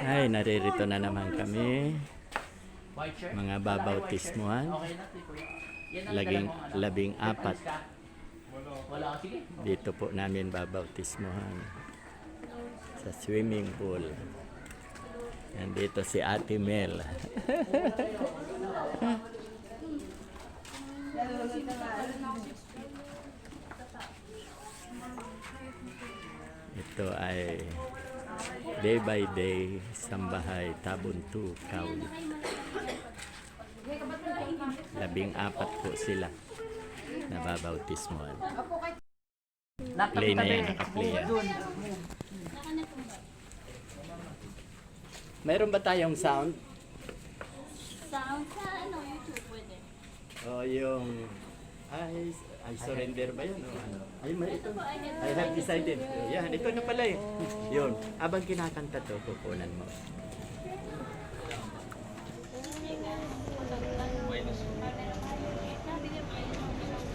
Ay, naririto na naman kami. Mga babautismuhan. Labing apat. Dito po namin babautismuhan. Sa swimming pool. Nandito si Ate Mel. Ito ay day by day, Sambahay, Tabon 2, Kaul. 14 po sila nababautismuhan. Play na yan, naka-play yan. Mayroon ba tayong sound? Sound sa YouTube pwede. O yung I surrender ba yun? O ano? Ay, ito. I have decided. Yan, ito na pala eh. Yun. Abang kinakanta to, kukunan mo.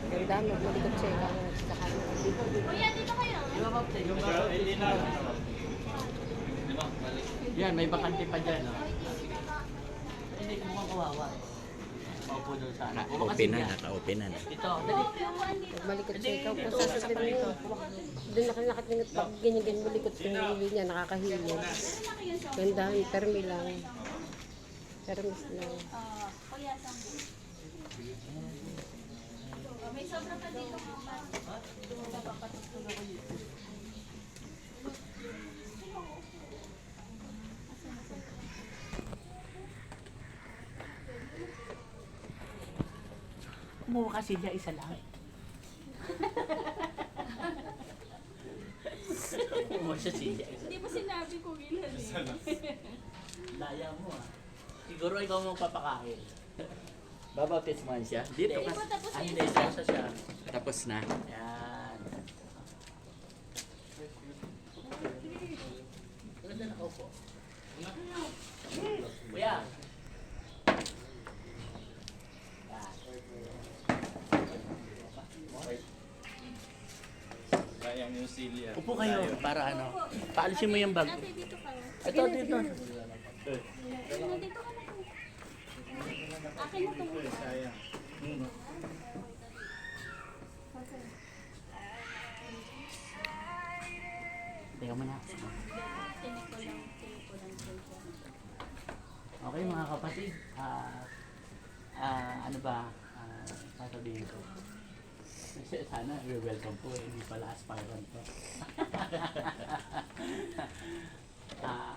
Ganda mo, malikot siya yung Kuya, dito kayo. Yan, may bakante pa dyan. Oh. Hindi, mukhang kawawa. Maupo doon sa anak. Naka-open na, naka-open na. Ito, dali. malikot siya ikaw. Kung sasabihin mo, doon nakatingit pag ganyan-ganyan malikot siya yung huli niya, nakakahilin. Ganda, permi lang. Permis lang. Kuya, sambo. May sobra pa dito mga papatutulog ko yun. Kumuha kasi niya isa lang. Kumuha siya siya. Hindi mo sinabi kung ilan eh. Daya mo ah. Siguro ikaw mo papakain. Babautismuhan siya? Dito Hindi ka. po tapos Ay, yun. hindi. Siya siya. Tapos na. Yan. Ganda na ako po. Kuya. Sayang yung silya. Upo kayo para ano. Paalisin mo yung bag. Ate, dito kayo. Ito, dito. Dito ka na. Akin na ito. Sayang. Teka mo na. Tinig ko lang. Okay mga kapatid. Ano ba? Sasabihin ko. Sana welcome po eh. Hindi pala aspirant po.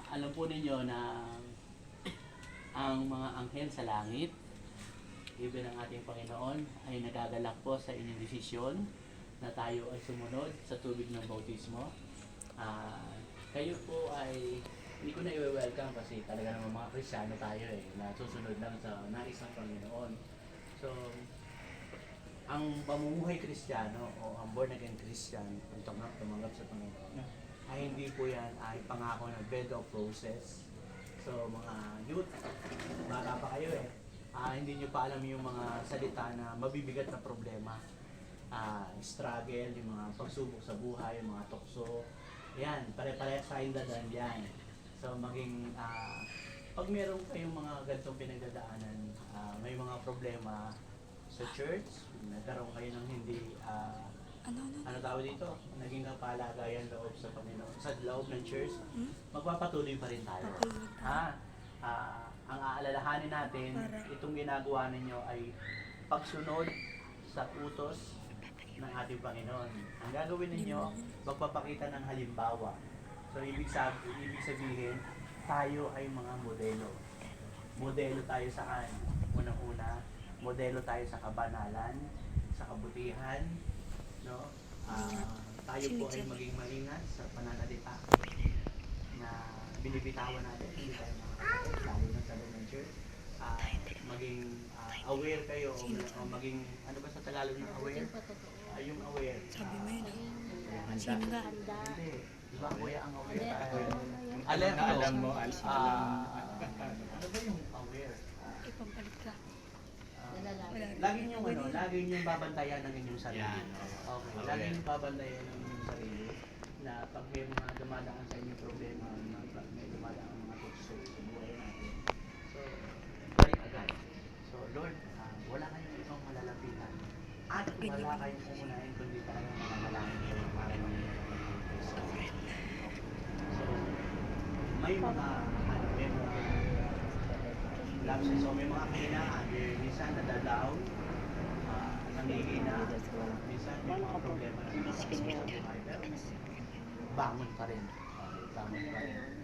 Alam po ninyo na ang mga anghel sa langit, even ang ating Panginoon, ay nagagalak po sa inyong desisyon na tayo ay sumunod sa tubig ng bautismo. Kayo po ay hindi ko na i-welcome kasi talaga naman mga Kristiyano tayo eh, na susunod lang sa nais ng Panginoon. So, ang pamumuhay Kristiyano o ang born again Christian, ang tumanggap sa Panginoon, ay hindi po yan ay pangako ng bed of roses. So, mga youth, bata pa kayo eh, hindi nyo pa alam yung mga salita na mabibigat na problema, struggle, yung mga pagsubok sa buhay, yung mga tukso, yan, pare-parehas tayong dadaan yan. So, maging, pag meron kayong mga ganitong pinagdadaanan, may mga problema sa church, nagkaroon kayo ng hindi, ano tawag dito, naging kapalagayan loob sa Panginoon, sa loob ng church, magpapatuloy pa rin tayo. Ang aalalahanin natin, itong ginagawa ninyo ay pagsunod sa utos ng ating Panginoon. Ang gagawin ninyo, magpapakita ng halimbawa. So, ibig sabihin, tayo ay mga modelo. Modelo tayo saan? Unang-una, modelo tayo sa kabanalan, sa kabutihan, no? Tayo po ay maging maingat sa pananalita na binibitawan natin, hindi tayo makakapit, lalo na sa loob ng church. Maging aware kayo, o maging, ano ba sa Tagalog ng aware? Yung aware. Sabi mo yun, handa. Hindi. Diba kuya ang aware? Alam mo. Alam mo. Ano ba yung aware? Ipampalit ka. Lagi niyong babantayan ng inyong sarili. Yan. Okay. Lagi niyong babantayan ng inyong sarili na pag may mga dumadaan sa inyong problema, may dumadaan mga tukso, wala kayong uunahin kundi talagang mananalangin kayo para mag-manifest. So, may mga lapses, so may mga kahinaan, minsan nadadaw, nangihina, minsan may mga problema na nakakasama sa buhay, pero bangon pa rin. Okay, bangon pa rin.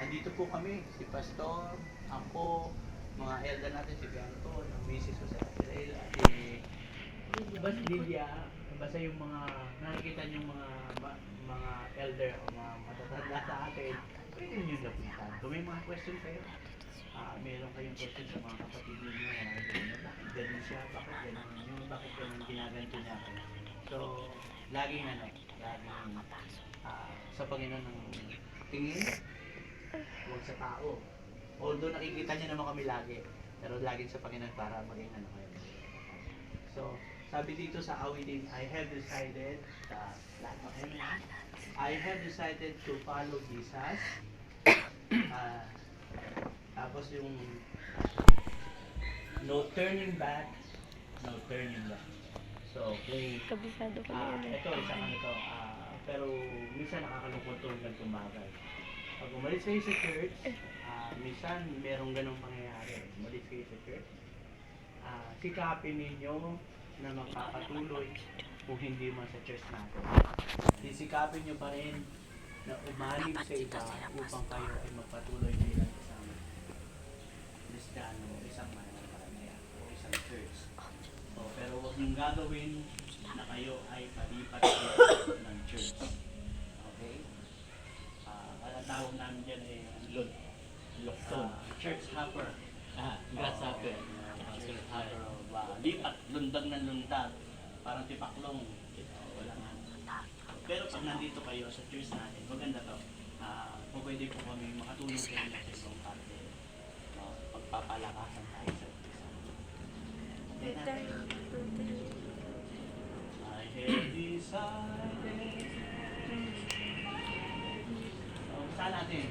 Andito po kami, si Pastor, ako, mga elder natin, si Bianco, ng Mrs. Jose Israel, basta Lilia, basta yung mga nakikita yung mga elder o mga matatanda sa atin, pwede nyo lapitan. Kung may mga question kayo, meron kayong question sa mga kapatid ninyo, bakit ganun siya, bakit ganun ginaganto niya kayo. So, laging sa Panginoon ng tingin, huwag sa tao. Although nakikita niyo naman kami lagi, pero laging sa Panginoon para maging kayo. So, sabi dito sa awitin, I have decided to follow Jesus. Tapos yung no turning back. So, kung Kabisado ko na yun. ito, isang pero minsan nakakalungkot to ng tumagal. Pag umalis kayo sa church, minsan merong ganong pangyayari. Umalis kayo sa church, sikapin ninyo na magpapatuloy kung hindi man sa church natin. Sisikapin nyo pa rin na umalig sa iba upang kayo ay magpatuloy bilang kasama. Kristiyano, isang mananampalataya o isang church. So, pero huwag niyong gagawin na kayo ay palipat ng church. Okay? Ang tawag namin dyan ay church hopper. Grasshopper. Church hopper. Lipat, lundag ng lundag. Parang tipaklong. Wala nga. Pero pag nandito kayo sa church natin, maganda to. Kung pwede po kami makatulong sa inyo sa isang parte. Pagpapalakasan tayo sa isa. Okay natin. I have decided. Saan natin?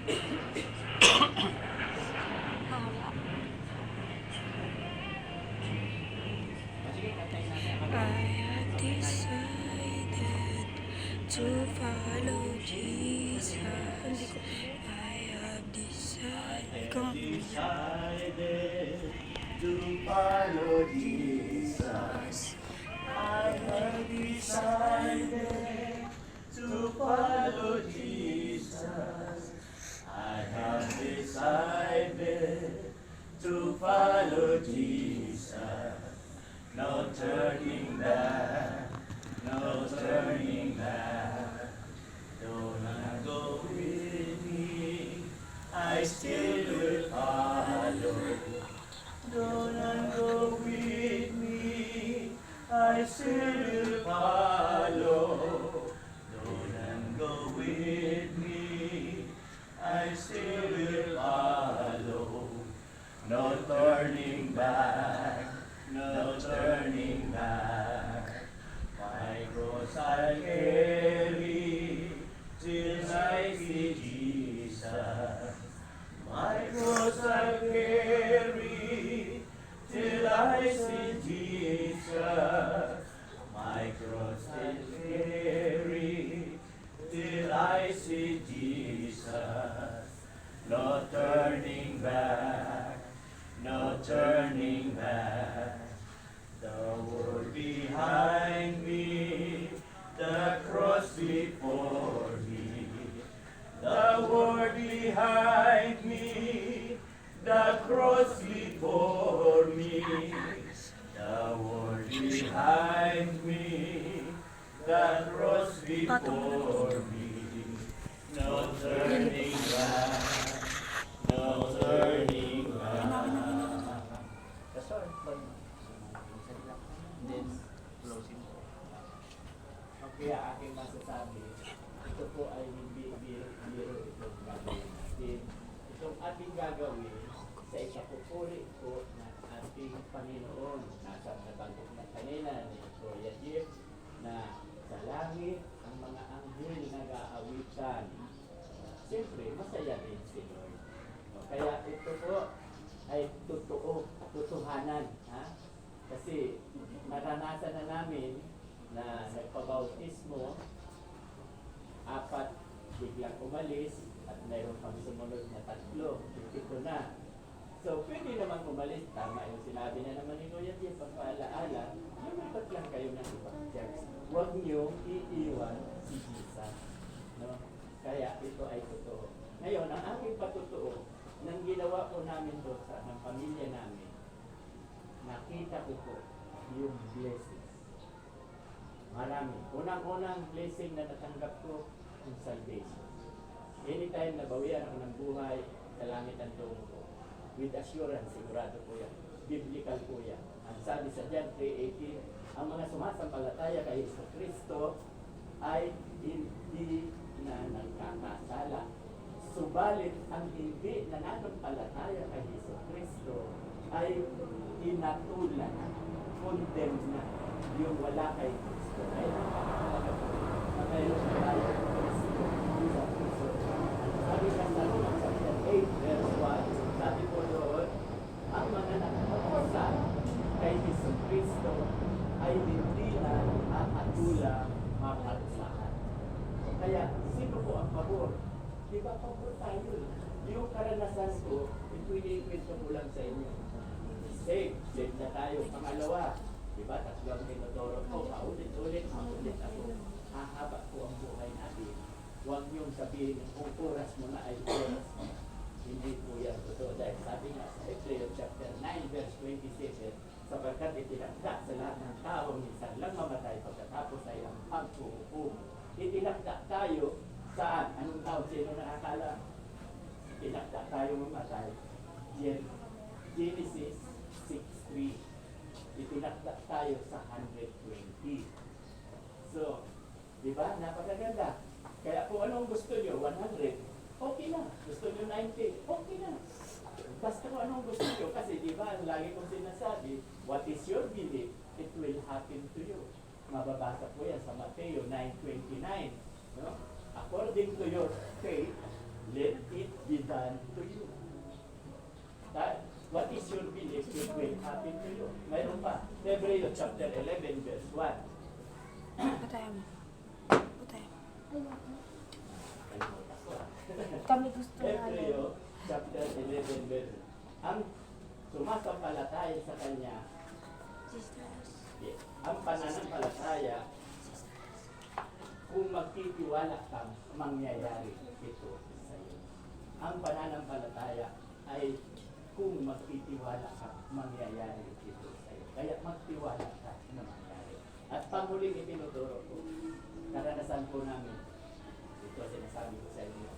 Sige, kantayin natin. I have decided to follow Jesus. I have decided. Come on. To follow Jesus. I have decided to follow Jesus. I have decided to follow Jesus. No turning back, no turning back. Though not go with me, I still will follow. Do not go with me, I still will follow. Do not go with me, I still will follow. No turning back, no turning back. My cross I carry till I see Jesus. My cross I carry till I see Jesus. My cross I carry till I see Jesus. No turning back, no turning back. The world behind me, the cross before me. The world behind me, the cross before me. The world behind me, the cross before me. No turning back, no turning back. That's all. Then, closing. Okay, aking masasabi. Ito po ay hindi biro itong gagawin natin. Itong ating gagawin sa ikapupuri po ng ating Panginoon. Nabanggit na kanina ni Gloria Jeff na sa langit ang mga anghel nag-aawitan. Siyempre, masaya din si Lord. Kaya ito po ay totohanan. Ha? Kasi naranasan na namin na nagpabautismo, 4 biglang umalis, at mayroon pang sumunod na 3, 7 na. So, pwede naman umalis. Tama yung sinabi na naman ni Kuya Jeff, pagpaalaala, lumipat lang kayo ng ibang church. Huwag niyong iiwan si Jesus. No? Kaya ito ay totoo. Ngayon, ang aking patotoo, nang ginawa po namin doon sa ng pamilya namin, nakita ko po yung blessings. Marami. Unang-unang blessing na natanggap ko, yung salvation. Anytime na bawian ako ng buhay, sa langit ang tungo ko. With assurance, sigurado po yan. Biblical po yan. Ang sabi sa John 3:18, ang mga sumasampalataya kay Jesucristo ay hindi na nagkakasala. Subalit ang hindi nananampalataya kay Jesucristo ay inatulan na, condemned na, yung wala kay Kristo. Ay napakalaga po na mayroon tayo kay Kristo sa puso. Sabi sa Romans chapter 8 verse 1, sabi po doon, ang mga nakapasa kay Jesucristo ay hindi na nakatulang mapagsahan. Kaya, sino po ang pabor? Di ba pabor tayo? Yung karanasan ko, ipwede-ipwede ko lang sa inyo. Save na tayo. Pangalawa, di ba, 3 ang tinuturo ko, paulit-ulit, maulit ako. Hahaba po ang buhay natin. Huwag niyong sabihin, kung oras mo na ay oras. Hindi po yan totoo. Dahil sabi nga sa Hebrews chapter 9 verse 27, sapagkat itinakda sa lahat ng tao, minsan lang mamatay, pagkatapos ay ang paghuhukom. Itinakda tayo saan? Anong tao? Sino nakakala? Itinakda tayo mamatay. Genesis 6:3. Itinakda tayo sa 120. So, di ba? Napakaganda. Kaya kung anong gusto nyo, 100, okay na. Gusto nyo 90, okay na. Basta kung anong gusto nyo, kasi di ba, lagi kong sinasabi, what is your belief, it will happen to you. Mababasa po yan sa Mateo 9:29. No? According to your faith, let it be done to you. That, what is your belief, it will happen to you. Mayroon pa, Hebrews chapter 11 verse 1. Patay mo. Patay mo. Kami gusto na Hebrews chapter 11 verse. Ang sumasampalataya sa Kanya, ang pananampalataya, kung magtitiwala kang mangyayari ito sa iyo. Ang pananampalataya ay kung magtitiwala ka, mangyayari ito sa iyo. Kaya magtiwala ka na mangyayari. At panghuling itinuturo ko, karanasan po namin, ito sinasabi ko sa inyo.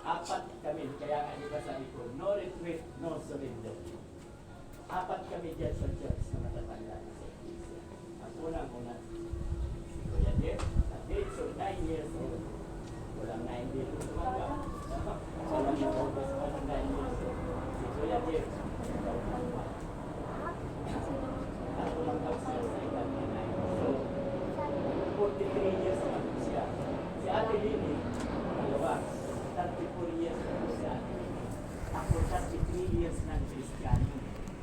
4 kami, kaya nga di ba sabi ko, no retreat, no surrender. 4 kami dyan sa church na matatanda na sa Iglesia. Ang unang-una, si Kuya Jeff, at age of 9 years old. Walang 9 years old tumanggap. Walang ipogas pa ng 9 years old. Si Kuya Jeff, at tumanggap siya sa edad na 9. So, 43 years na po siya. Si Ate Lini, dalawa, 34 years na po si Ate Lini. Ako 33 years ng Kristiyano.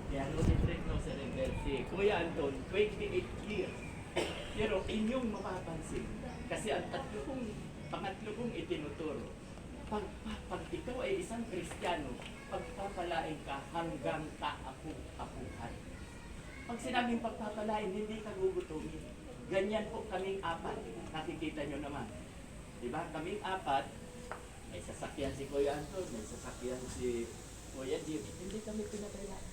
Kaya no retreat, no surrender. Si Kuya Anton, 28 years. Pero inyong mapapansin, kasi ang pangatlo kong itinuturo, pag ikaw ay isang Kristiyano, pagpapalain ka hanggang kaapu-apuhan. Pag sinabing pagpapalain, hindi ka gugutumin. Ganyan po kaming 4. Nakikita nyo naman. Diba? Kaming 4, may sasakyan si Kuya Anton, may sasakyan si Kuya Jim. Hindi kami pinabayaan.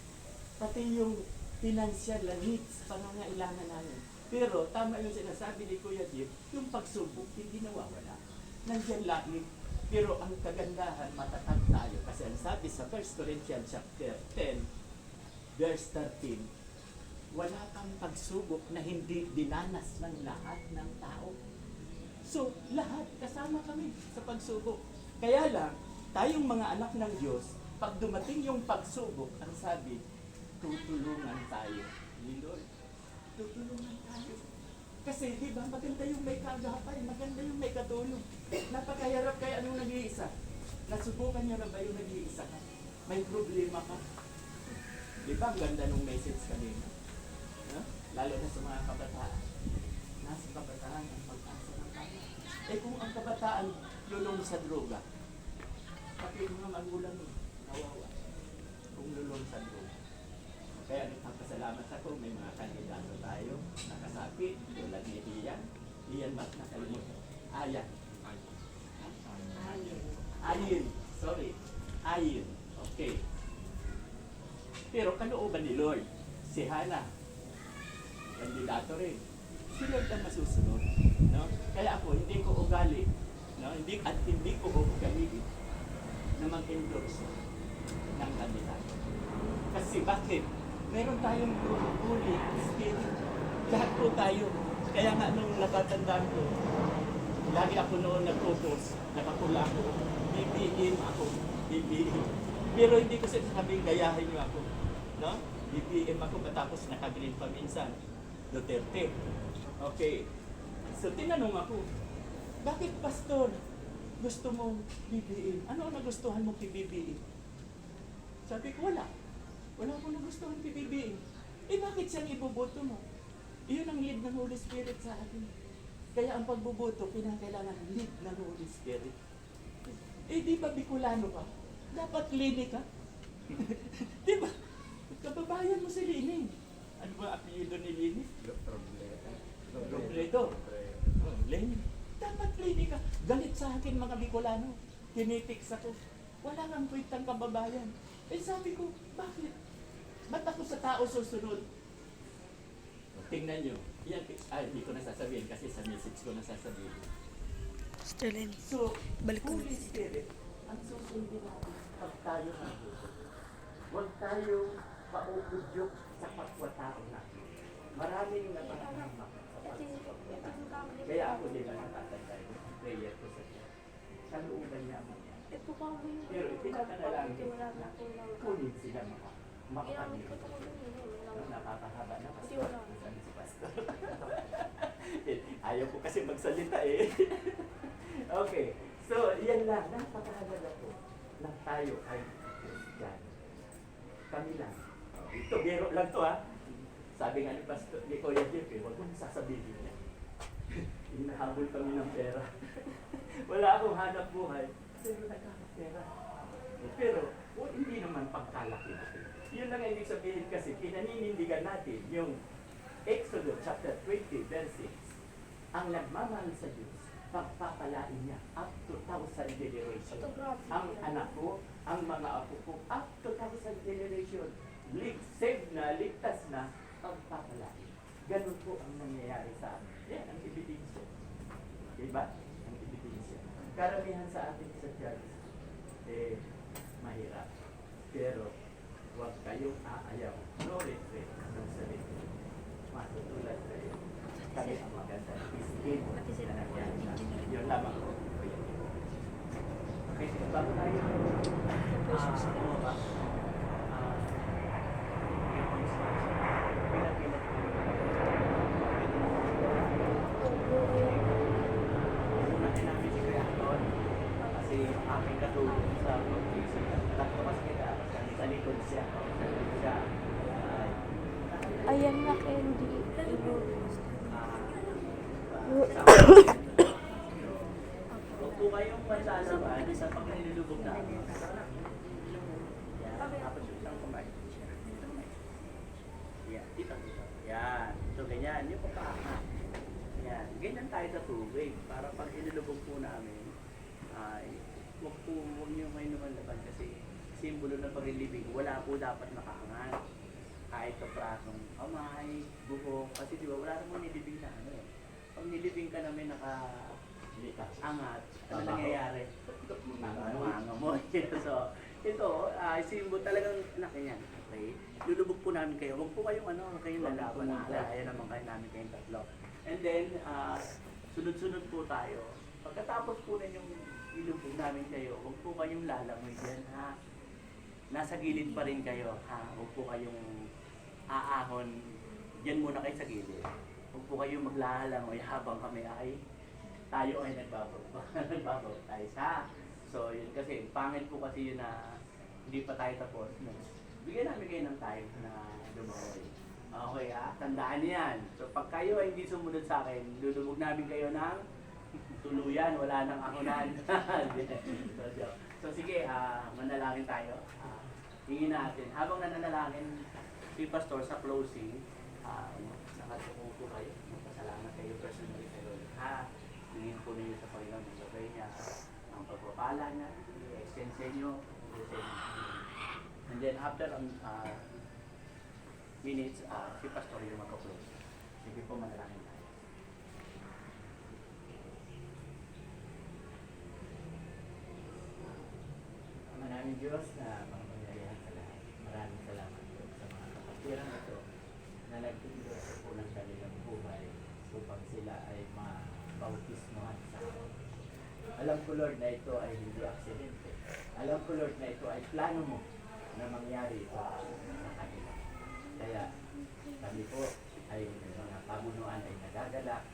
Pati yung financial needs, pangangailangan namin. Pero tama yung sinasabi ni Kuya Jim, yung pagsubok, hindi nawawala. Nandiyan lagi. Pero ang kagandahan, matatag tayo. Kasi ang sabi sa 1 Corinthians chapter 10, verse 13, wala kang pagsubok na hindi dinanas ng lahat ng tao. So, lahat kasama kami sa pagsubok. Kaya lang, tayong mga anak ng Diyos, pag dumating yung pagsubok, ang sabi, tutulungan tayo. Ni Lord, tutulungan tayo. Kasi, di ba, maganda yung may kagapay, maganda yung may katulong. Napakahirap kaya anong nag-iisa. Nasubukan niyo na ba yung nag-iisa ka? May problema ka? Di ba, ang ganda nung message kanina? No? Lalo na sa mga kabataan. nasa kabataan ang pag-asa ng tao. Eh kung ang kabataan lulong sa droga, pati yung mga magulang mo, nawawa. Kung lulong sa droga. Kaya nagpapasalamat ako, may mga kandidato tayo, nakasapit, tulad ni Ian Mat, nakalimutan. Ayin. Okay. Pero kalooban ni Lord, si Hannah, kandidato rin. Si Lord ang masusunod. No? Kaya ako, hindi ko ugali, no? hindi ko gamitin na mag-endorse ng kandidato. Kasi bakit? Meron tayong bully spirit. Lahat po tayo. Kaya nga nung natatandaan ko, lagi ako noon nag-focus, nakapula ako, BBM ako, BBM. Pero hindi ko sabing gayahin niyo ako. No? BBM ako matapos naka-green pa minsan. Duterte. Okay. So tinanong ako, bakit pastor gusto mo BBM? Ano ang nagustuhan mo kay BBM? Sabi ko, wala. Wala akong nagustuhan kay BBM. Eh bakit siyang iboboto mo? Iyon ang lead ng Holy Spirit sa atin. Kaya ang pagboboto, kinakailangan lead ng Holy Spirit. Eh di ba Bicolano ka? Dapat Lini ka? Di ba? Kababayan mo si Lini. Ano ba apelyido ni Lini? Robredo. Oh, Lini. Dapat Lini ka. Galit sa akin mga Bicolano. Tinitiks ako. Wala kang kwentang kababayan. Eh sabi ko, bakit? Ba't ako sa tao susunod? Tingnan nyo. Yan, hindi ko nasasabihin kasi sa message ko nasasabihin. Sterling, So, balik ko na. Holy Spirit, ang susundin natin pag tayo nandito. Huwag tayo pauudyok sa kapwa-tao natin. Maraming napapahamak sa pagkakapwa. Kaya ako din ang natatandaan yung prayer ko sa Diyos. Kalooban niya mo yan. Pero ipinapanalangin na kunin sila makapamilya. Nakakahaba na pastor. Sabi si pastor. Ayaw ko kasi magsalita eh. Okay. So, yan lang. Napakahalaga po na tayo ay Christian. Kami lang. Ito, biro lang to ha. Sabi nga ni Pastor, ni Kuya Jeff, huwag mong sasabihin niya. Hinahabol kami ng pera. Wala akong hanap buhay. Pero nagkakapera. Pero, hindi naman pagkalaki natin. Yun lang ang ibig sabihin kasi, pinaninindigan natin yung Exodus chapter 20, verse 6. Ang nagmamahal sa Diyos, pagpapalain niya up to 1,000 generation. Ang anak ko, ang mga apo ko, up to 1,000 generation. Saved na, ligtas na, pagpapalain. Ganun po ang nangyayari sa amin. Yan ang ebidensya. Diba? Ang ebidensya. Karamihan sa atin sa church, mahirap. Pero, huwag kayong aayaw. No regret ng sarili. Matutulad kayo. Kami ang maganda. Iskin na nangyari sa atin. Yun lamang po. Okay, bago tayo. Ano ba? Unahin namin si Kuya Anton kasi aming katulong sa pag-isip. Tatlo mas kita sa likod siya. Ayan na, Candy. Huwag po kayong mansalaman sa pag-nilulubog namin. Yan, tapos yung isang kamay. Yan, dito. Yan, so ganyan, yung papaangat. Yan, ganyan tayo sa tubig. Para pag inilubog po namin, ay huwag nyo kayo naman laban kasi simbolo ng paglilibing, wala po dapat nakaangat. Kahit sa prasong kamay, buhok, kasi di ba wala namang nilibing na ano eh. Pag nilibing ka namin naka-angat, ano nangyayari? Ano mo. So, ito, simbolo talagang nakanyan. Okay? Lulubog po namin kayo. Huwag po kayong kayong lalaban. Ayan naman kayo namin kayong tatlo. And then, sunod-sunod po tayo. Pagkatapos po na yung ilubog namin kayo, huwag po kayong lalangoy dyan, ha? Nasa gilid pa rin kayo, ha? Huwag po kayong aahon. Diyan muna kayo sa gilid. Huwag po kayong maglalangoy habang kami tayo ay nagbabaptize, ha? So, yun kasi, pangit po kasi yun na hindi pa tayo tapos. No? Bigyan namin kayo ng time na lumawoy. Okay tandaan niyo yan. So pag kayo ay hindi sumunod sa akin, lulubog namin kayo ng tuluyan, wala nang ahonan. So sige, manalangin tayo. Hingin natin. Habang nananalangin si Pastor sa closing, nakatuko po kayo. Magpasalamat kayo personally kayo. Hingin po ninyo sa Panginoon ng gabay niya, ang pagpapala niya, i-extend sa inyo. And then after minutes, si Pastor yung magka-close. Sige po, manalangin tayo. Ama namin Diyos na makapangyarihan sa lahat. Maraming salamat po sa mga kapatiran ito na nagtindo sa pulang kanilang buhay upang sila ay mabautismohan sa akin. Alam ko Lord na ito ay hindi aksidente. Alam ko Lord na ito ay plano mo na mangyari ito sa kanila. Kaya kami po ay mga pamunuan ay nagagalak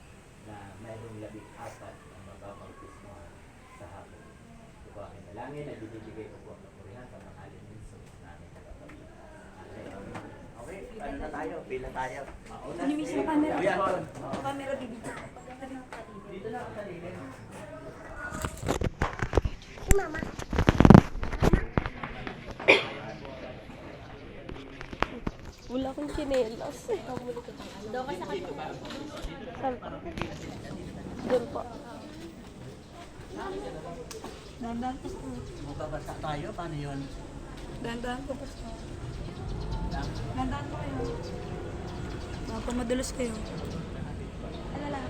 na mayroong 14 na mababautismohan sa hapon. Ito po aking dalangin na binibigay ko po ang kapurihan sa pangalan ng Jesus namin tagapagin. Amen. Okay, ano na tayo? Pila tayo. Ano mismo camera? Kuya Anton. Camera bibig. Dito na ako talilin. Wala akong chinelas. Daw ka sa kanila. Saan pa? Doon po. Dandan po. Magbabasa tayo, paano yun? Dandan po po. Dandan po kayo. Baka madulas kayo. Alala.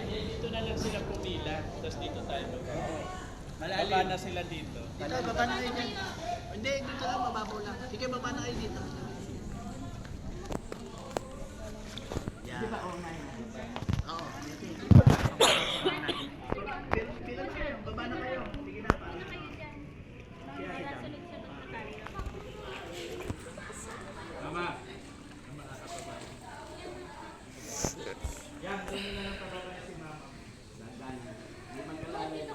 Dito na lang sila pumila, tapos dito tayo Malalim. baba na sila dito. Dito, baba na kayo dyan. Hindi, dito lang, mababaw lang. Sige, baba na kayo dito. Yan. Di ba online? Oo. Pila na kayo, baba na kayo. Sige na, para. Mama. Yan, doon na lang pababa si mama. Dandan. Hindi magkalala na.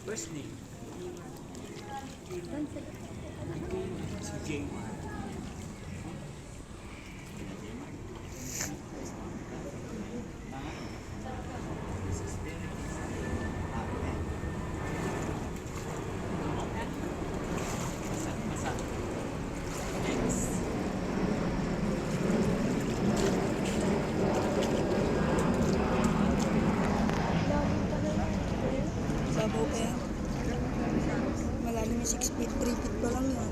First name. Si Jaymar. Sabaw pa yan. Malalim yung 6 feet. 3 feet pa lang yan.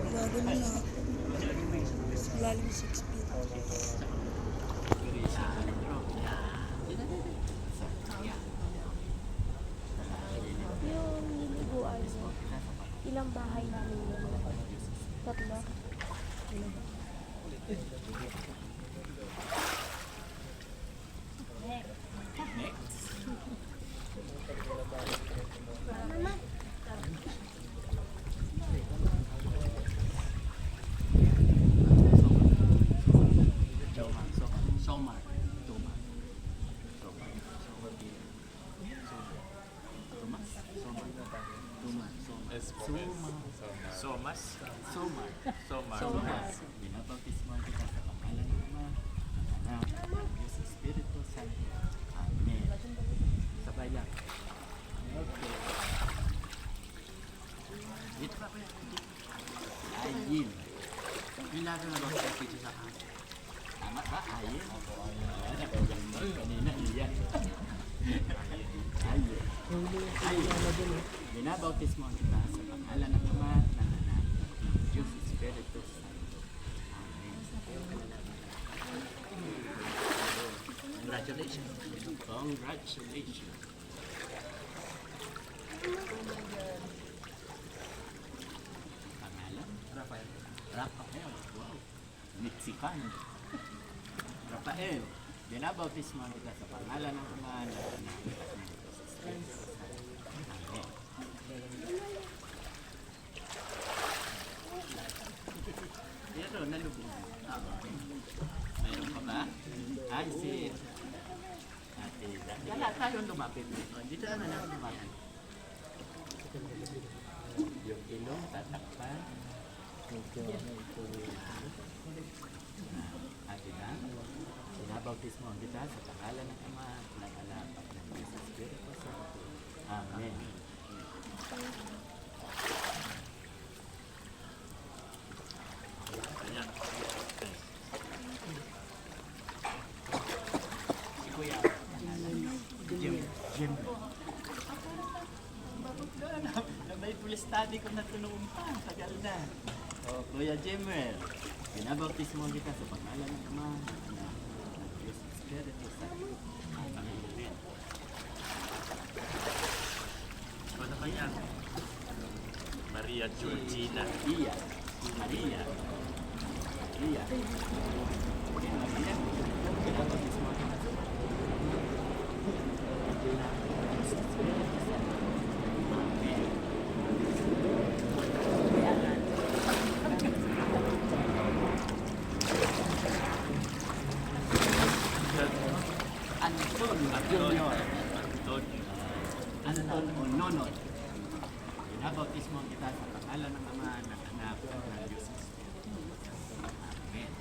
Gago mo na. Malalim yung 6 feet. Yung niliguan niya, ilang bahay namin yun? Tatlo? Somas. Somar. Somar. Binabautismo kita sa pangalan ng Ama, ng Anak, ng Diyos Espiritu Santo. Amen. Sabay lang. Okay. Dito pa kuya. Ayin. Ilaga na ba siya dito sa akin? Tama ba? Ayin? Kanina iyan. Ayin. Ayin. Binabautismo kita sa pangalan ng Ama, ng Anak, ng Diyos Espiritu Santo. Amen. Congratulations. Congratulations. Pangalan? Rafael. Rafael. Wow. Mexican. Rafael. Binabautismo kita sa pangalan ng Ama, ng Anak, ng Diyos Espiritu Santo. Amen. Pero nalubog. Mayroon pa ba? Ay, si Ate Dati. Lahat tayong lumapit. Dito na lang lumapit. Yung ilong, tatakpan. Ate Dan, sinabautismo kita sa pangalan ng Ama, ng Anak, at ng Diyos Espiritu Santo. Amen. Si Kuya. Jim. May police study ko na tunoon pa. Tagal na. O, Kuya Jimmer. Binabautismo kita sa pangalan ng Ama, ng Anak, ng Diyos Espiritu Santo. Amen. Ano kaya? Maria Georgina. Maria. Maria. Maria. Maria. Binabautismo kita sa Anton Junior. Anton o Nonot. Binabautismo kita sa pangalan ng Ama, ng Anak, ng Diyos Espiritu. Amen.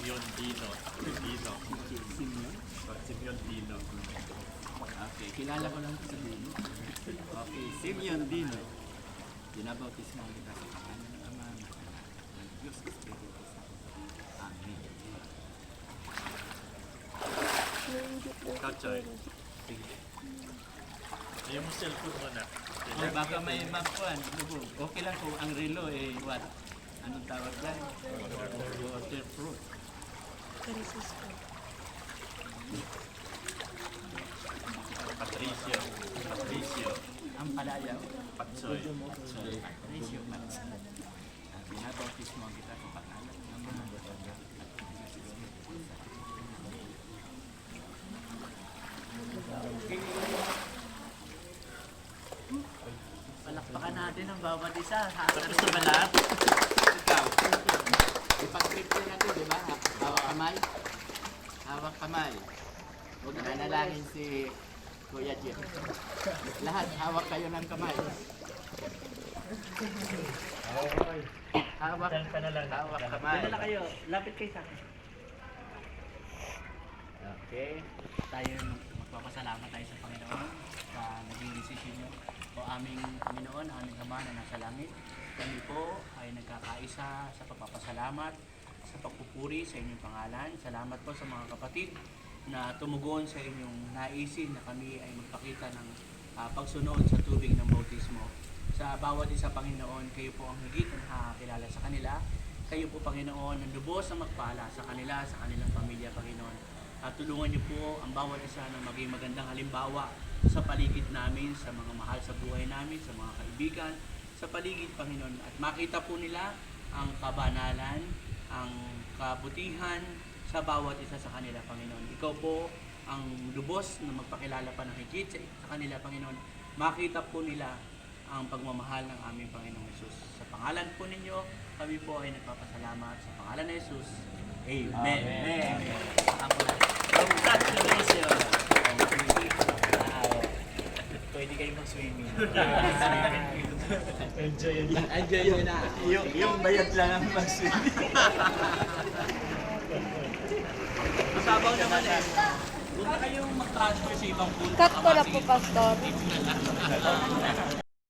Simeon Dino. Dino. Simeon? Simeon Dino. Okay, kilala ko lang sa Dino. Okay, Simeon Dino. Binabautismo kita sa pangalan ng Ama, ng Anak, ng Diyos Espiritu Santo. Amen. Ikaw, Choy. Sige. Ayaw mo cellphone mo na. O baka may mapuan. Okay lang kung ang relo eh what? Anong tawag dyan? Waterproof. Patricio. Patricio. Ang palayaw. Patsoy. Patricio Matz. Binabautismo kita sa pangalan ng Ama, ng Anak, ng Diyos Espiritu Santo. Palakpakan natin ang bawat isa. Gusto ba lahat? Ikaw. Ipag-trip natin, di ba? Bawat kamay. Manalangin si Kuya Jim. Lahat, hawak kayo ng kamay. Hawak, Diyan ka na lang. hawak kamay. Dala kayo, lapit kayo sa akin. Okay. Tayo magpapasalamat tayo sa Panginoon sa naging desisyon niyo. O aming Panginoon, aming Ama na nasa langit, kami po ay nagkakaisa sa pagpapasalamat, sa pagpupuri sa inyong pangalan. Salamat po sa mga kapatid na tumugon sa inyong naisin na kami ay magpakita ng pagsunod sa tubig ng bautismo. Sa bawat isa, Panginoon, kayo po ang higit na nakakakilala sa kanila. Kayo po, Panginoon, ang lubos na magpala sa kanila, sa kanilang pamilya, Panginoon. At tulungan niyo po ang bawat isa na maging magandang halimbawa sa paligid namin, sa mga mahal sa buhay namin, sa mga kaibigan, sa paligid, Panginoon. At makita po nila ang kabanalan, ang kabutihan sa bawat isa sa kanila, Panginoon. Ikaw po ang lubos na magpakilala pa ng higit sa kanila, Panginoon. Makita po nila ang pagmamahal ng aming Panginoong Yesus. Sa pangalan po ninyo, kami po ay nagpapasalamat. Sa pangalan ng Yesus, Amen. Amen. Congratulations! Pwede kayo mag-swimming. Enjoy yun. Enjoy nyo na. Yung bayad lang ang mag-swimming. Masabaw naman eh. Huwag na kayong mag-transfer sa ibang pool. Cut ko na po, Pastor.